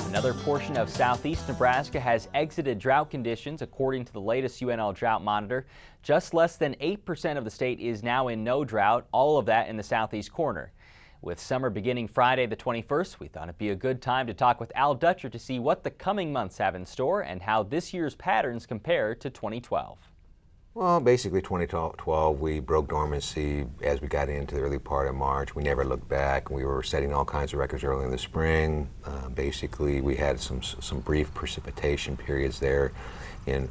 Another portion of southeast Nebraska has exited drought conditions according to the latest UNL drought monitor. Just less than 8% of the state is now in no drought, all of that in the southeast corner. With summer beginning Friday the 21st, we thought it'd be a good time to talk with Al Dutcher to see what the coming months have in store and how this year's patterns compare to 2012. Well, basically 2012, we broke dormancy as we got into the early part of March. We never looked back. We were setting all kinds of records early in the spring. Basically, we had some brief precipitation periods there in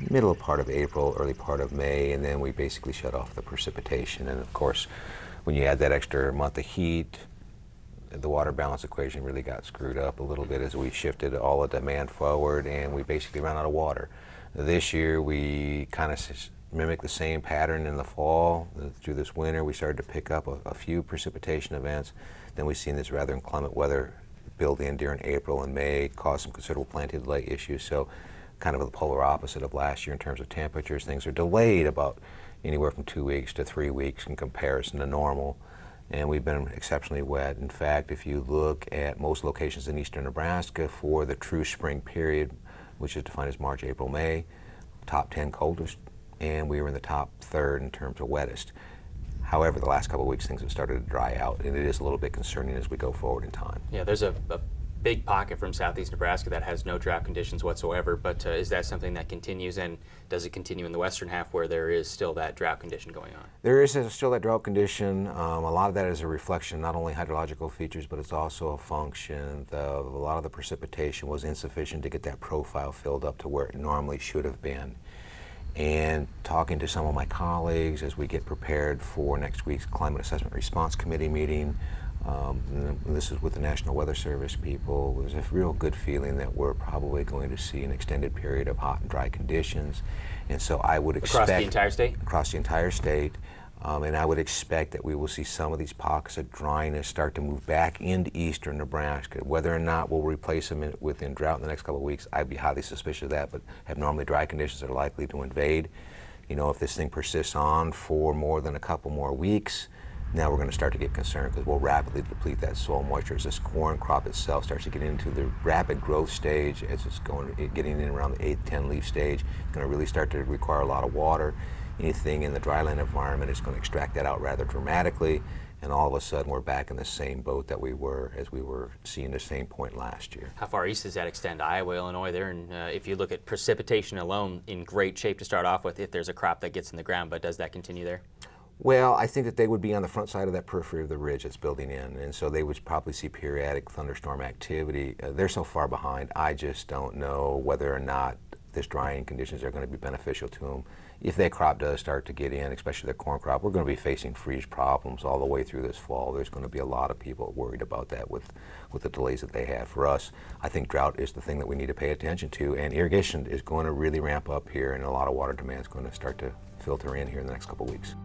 middle part of April, early part of May, and then we basically shut off the precipitation. And of course, when you add that extra month of heat, the water balance equation really got screwed up a little bit as we shifted all the demand forward, and we basically ran out of water. This year we kind of mimicked the same pattern in the fall. Through this winter we started to pick up a few precipitation events. Then we've seen this rather inclement weather build in during April and May, cause some considerable planting delay issues. So kind of the polar opposite of last year in terms of temperatures. Things are delayed about anywhere from 2 weeks to 3 weeks in comparison to normal. And we've been exceptionally wet. In fact, if you look at most locations in eastern Nebraska for the true spring period, which is defined as March, April, May, top 10 coldest, and we were in the top third in terms of wettest. However, the last couple of weeks things have started to dry out, and it is a little bit concerning as we go forward in time. Yeah, there's a big pocket from southeast Nebraska that has no drought conditions whatsoever, but is that something that continues, and does it continue in the western half where there is still that drought condition going on? There is still that drought condition. A lot of that is a reflection not only hydrological features, but it's also a function of a lot of the precipitation was insufficient to get that profile filled up to where it normally should have been. And talking to some of my colleagues as we get prepared for next week's Climate Assessment Response Committee meeting, and this is with the National Weather Service people, there's a real good feeling that we're probably going to see an extended period of hot and dry conditions. And so I would expect— Across the entire state? Across the entire state. And I would expect that we will see some of these pockets of dryness start to move back into eastern Nebraska. Whether or not we'll replace them within drought in the next couple of weeks, I'd be highly suspicious of that, but abnormally dry conditions are likely to invade. You know, if this thing persists on for more than a couple more weeks, now we're going to start to get concerned because we'll rapidly deplete that soil moisture as this corn crop itself starts to get into the rapid growth stage. As it's getting in around the 8th, 10 leaf stage, it's going to really start to require a lot of water. Anything in the dryland environment is going to extract that out rather dramatically, and all of a sudden we're back in the same boat that we were as we were seeing the same point last year. How far east does that extend? Iowa, Illinois there, and if you look at precipitation alone, in great shape to start off with if there's a crop that gets in the ground, but does that continue there? Well, I think that they would be on the front side of that periphery of the ridge that's building in, and so they would probably see periodic thunderstorm activity. They're so far behind, I just don't know whether or not this drying conditions are going to be beneficial to them. If that crop does start to get in, especially the corn crop, we're going to be facing freeze problems all the way through this fall. There's going to be a lot of people worried about that with the delays that they have. For us, I think drought is the thing that we need to pay attention to, and irrigation is going to really ramp up here, and a lot of water demand is going to start to filter in here in the next couple of weeks.